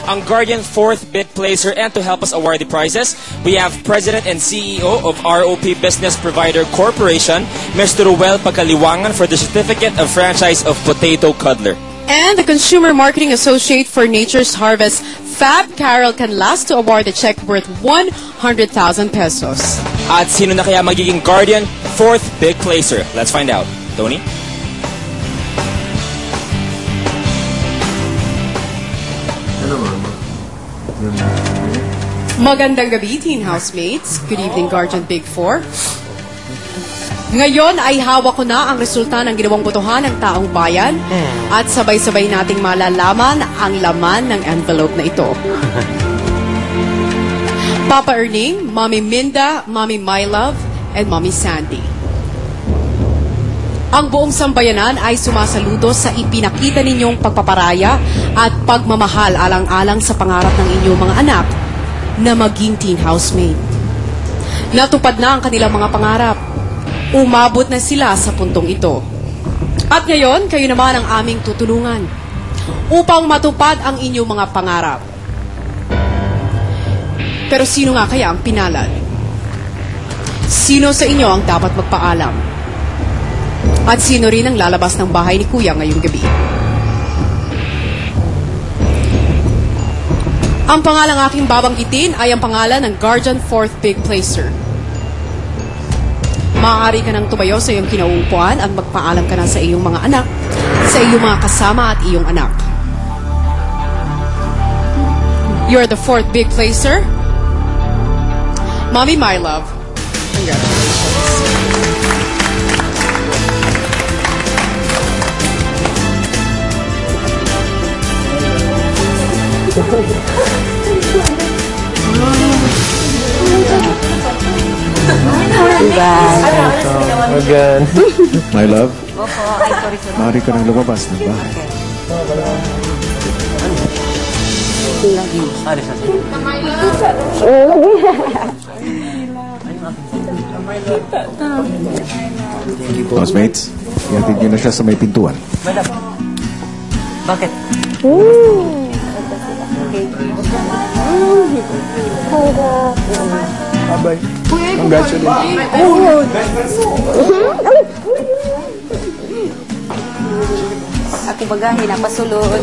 ang Guardian 4th bid placer, and to help us award the prizes, we have President and CEO of ROP Business Provider Corporation, Mr. Ruel Pagkaliwangan, for the Certificate of Franchise of Potato Cuddler. And the Consumer Marketing Associate for Nature's Harvest, Fab Carol Canlas, to award a check worth 100,000 pesos. At sino na kaya magiging Guardian 4th bid placer? Let's find out. Tony? Magandang gabi, teen housemates. Good evening, Guardian Big 4. Ngayon ay hawak ko na ang resulta ng ginawang botohan ng taong bayan at sabay-sabay nating malalaman ang laman ng envelope na ito. Papa Erning, Mommy Minda, Mommy My Love, and Mommy Sandy. Ang buong sambayanan ay sumasaludo sa ipinakita ninyong pagpaparaya at pagmamahal alang-alang sa pangarap ng inyong mga anak na maging teen housemate. Natupad na ang kanilang mga pangarap. Umabot na sila sa puntong ito. At ngayon, kayo naman ang aming tutulungan upang matupad ang inyong mga pangarap. Pero sino nga kaya ang pinalad? Sino sa inyo ang dapat magpaalam? At sino rin ang lalabas ng bahay ni Kuya ngayong gabi? Ang pangalang aking babanggitin ay ang pangalan ng Guardian 4th Big Placer. Maaari ka nang tumayo sa iyong kinauupuan at magpaalam ka na sa iyong mga anak, sa iyong mga kasama at iyong anak. You're the 4th big placer. Mommy, my love. Congratulations. Again. My love, maaari ka nang lumabas ng bahay. Housemates, ihatid niyo na siya sa may pintuan. Bakit? Abay. Congratulations. Ako bagahin, napasulod.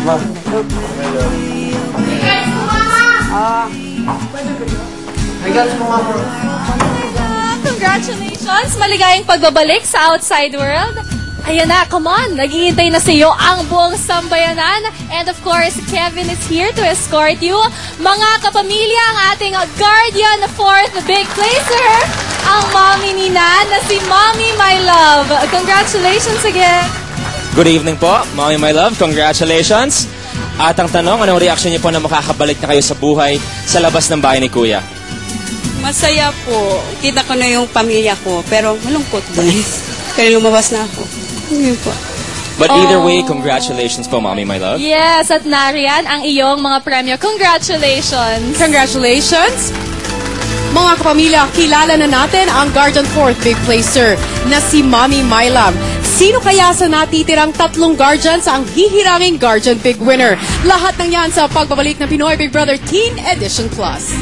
Ma'am. Congratulations! Maligayang pagbabalik sa outside world. Ayan na, come on! Naghihintay na sa iyo ang buong sambayanan. And of course, Kevin is here to escort you. Mga kapamilya, ang ating Guardian 4th Big Placer, ang mommy ni Nan na si Mommy My Love. Congratulations again! Good evening po, Mommy My Love. Congratulations! At ang tanong, anong reaction niyo po na makakabalik na kayo sa buhay sa labas ng bahay ni Kuya? Masaya po. Kita ko na yung pamilya ko. Pero malungkot din. Kaya lumabas na ako. Yun po. But either way, congratulations po, Mommy My Love. Yes, at nariyan ang iyong mga premyo. Congratulations! Congratulations! Mga kapamilya, kilala na natin ang Guardian 4th Big Placer na si Mommy My Love. Sino kaya sa natitirang 3 Guardians ang hihiranging Guardian Big Winner? Lahat ng yan sa pagbabalik ng Pinoy Big Brother Teen Edition Plus.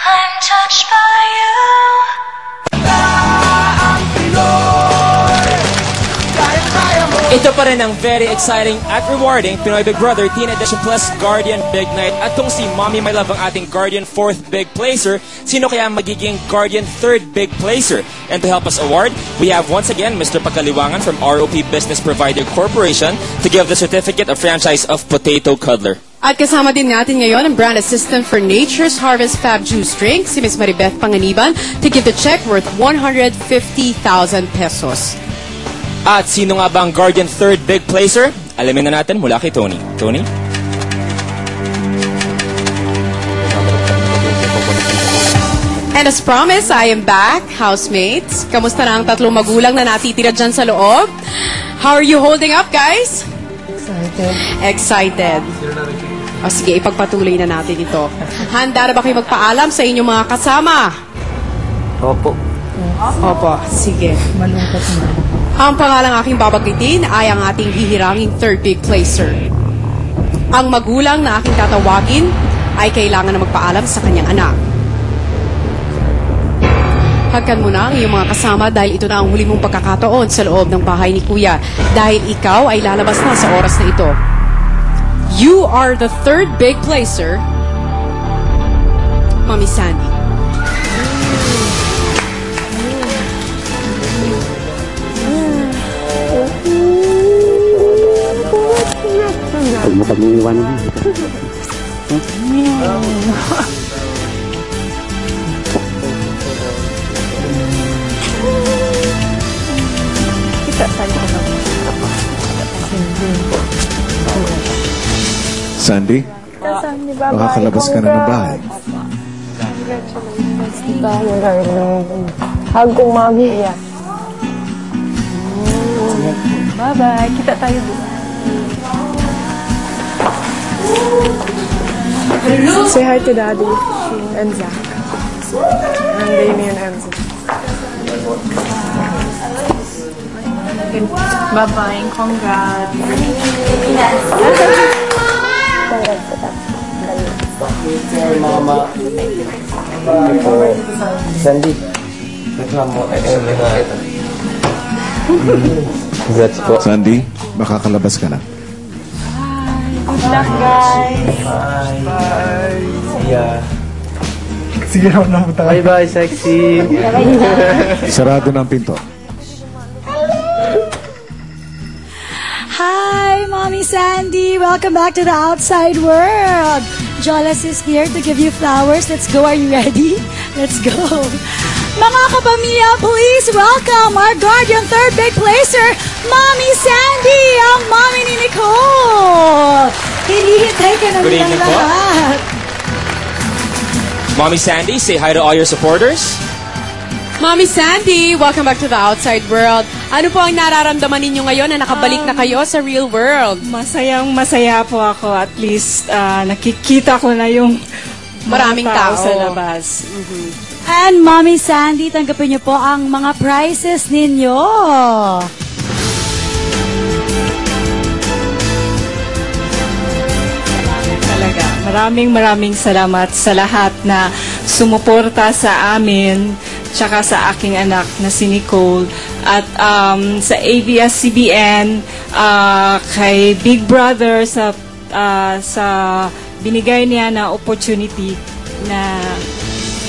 I'm touched by you. Ito pa rin ang very exciting at rewarding Pinoy Big Brother Teen Edition Plus Guardian Big Night. At kung si Mommy My Love ang ating Guardian 4th Big Placer, sino kaya magiging Guardian 3rd Big Placer? And to help us award, we have once again Mr. Pagkaliwangan from ROP Business Provider Corporation to give the Certificate of Franchise of Potato Cuddler. At kasama din natin ngayon ang brand assistant for Nature's Harvest Fab Juice Drink, si Ms. Maribeth Panganiban, to give the check worth 150,000 pesos. At sino nga ba ang Guardian 3rd Big Placer? Alamin na natin mula kay Tony. Tony? And as promised, I am back, housemates. Kamusta na ang 3 magulang na natitira dyan sa loob? How are you holding up, guys? Excited. Excited. O sige, ipagpatuloy na natin ito. Handa na ba kayo magpaalam sa inyong mga kasama? Opo. Opo, sige. Ang pangalang aking babanggitin ay ang ating hihiranging third big placer. Ang magulang na aking tatawagin ay kailangan na magpaalam sa kanyang anak. Hagkan mo na ang iyong mga kasama dahil ito na ang huli mong pagkakataon sa loob ng bahay ni Kuya dahil ikaw ay lalabas na sa oras na ito. You are the third big placer, Mommy Sandy. Huwag mo kami iwanan. Sandy, makakalabas ka na ng bahay. Hug ko, Mami. Bye-bye. Kita tayo doon. Say hi to Daddy and Zach. And Damien and Zach. Bye-bye. Congrats. Mama. Sandy. Congrats po. Sandy, makakalabas ka na. Good luck, guys. Bye. Yeah. Sige na lang po tayo. Bye-bye, sexy. Sarado na ang pinto. Hi, Mommy Sandy. Welcome back to the outside world. Jolas is here to give you flowers. Let's go. Are you ready? Let's go. Mga kapamilya, please welcome our guardian third big placer, Mommy Sandy, ang mommy ni Nicole. Hinihintay ka na Good nilang evening po. lahat. Mommy Sandy, say hi to all your supporters. Mommy Sandy, welcome back to the outside world. Ano po ang nararamdaman ninyo ngayon na nakabalik na kayo sa real world? Masayang masaya po ako. At least nakikita ko na yung Maraming mga tao. sa labas. And Mommy Sandy, tanggapin niyo po ang mga prizes ninyo. Talaga. Maraming salamat sa lahat na sumuporta sa amin tsaka sa aking anak na si Nicole at sa ABS-CBN, kay Big Brother sa binigay niya na opportunity na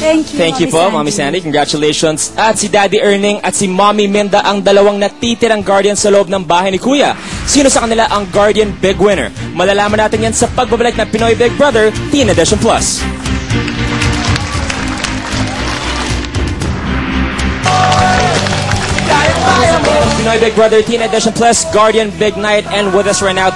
Thank you po, Mommy Sandy. Congratulations. At si Daddy Erning at si Mommy Minda ang dalawang natitirang guardian sa loob ng bahay ni Kuya. Sino sa kanila ang guardian big winner? Malalaman natin yan sa pagbabalik ng Pinoy Big Brother Teen Edition Plus. Pinoy Big Brother Teen Edition Plus Guardian Big Night, and with us right now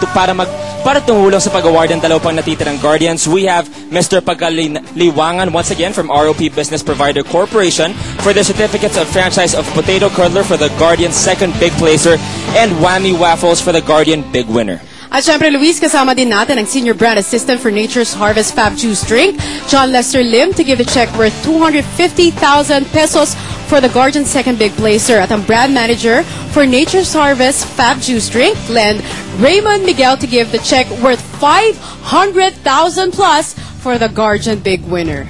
para tumulong sa pag-award ng dalawang natitirang guardians, we have Mr. Pagaliwangan once again from ROP Business Provider Corporation for the certificates of franchise of Potato Curdler for the Guardian second big placer and Whammy Waffles for the Guardian big winner. At syempre, Luis, kasama din natin ang Senior Brand Assistant for Nature's Harvest Fab Juice Drink, John Lester Lim, to give a check worth 250,000 pesos for the Guardian second big placer. At ang Brand Manager for Nature's Harvest Fab Juice Drink, Glenn Raymond Miguel, to give the check worth 500,000 plus for the Guardian big winner.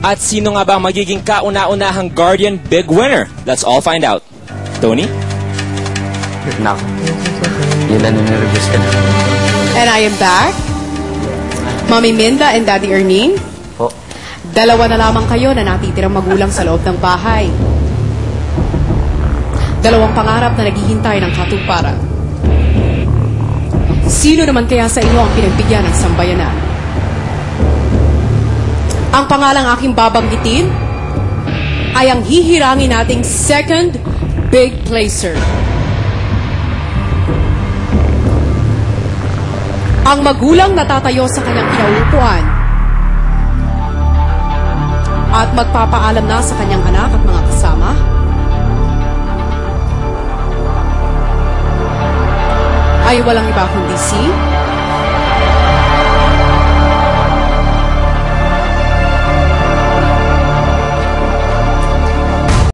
At sino nga ba ang magiging kauna-unahang Guardian big winner? Let's all find out. Tony? Nak. Yun na nire-request ka na. And I am back. Mommy Minda and Daddy Erning. Po. Dalawa na lamang kayo na natitirang magulang sa loob ng bahay. Dalawang pangarap na naghihintay ng katuparan. Sino naman kaya sa inyo ang pinagbigyan ng sambayanan? Ang pangalang aking babanggitin ay ang hihirangin nating second big placer. Ang magulang natatayo sa kanyang kinauupuan at magpapaalam na sa kanyang anak at mga kasama ay walang iba kundi si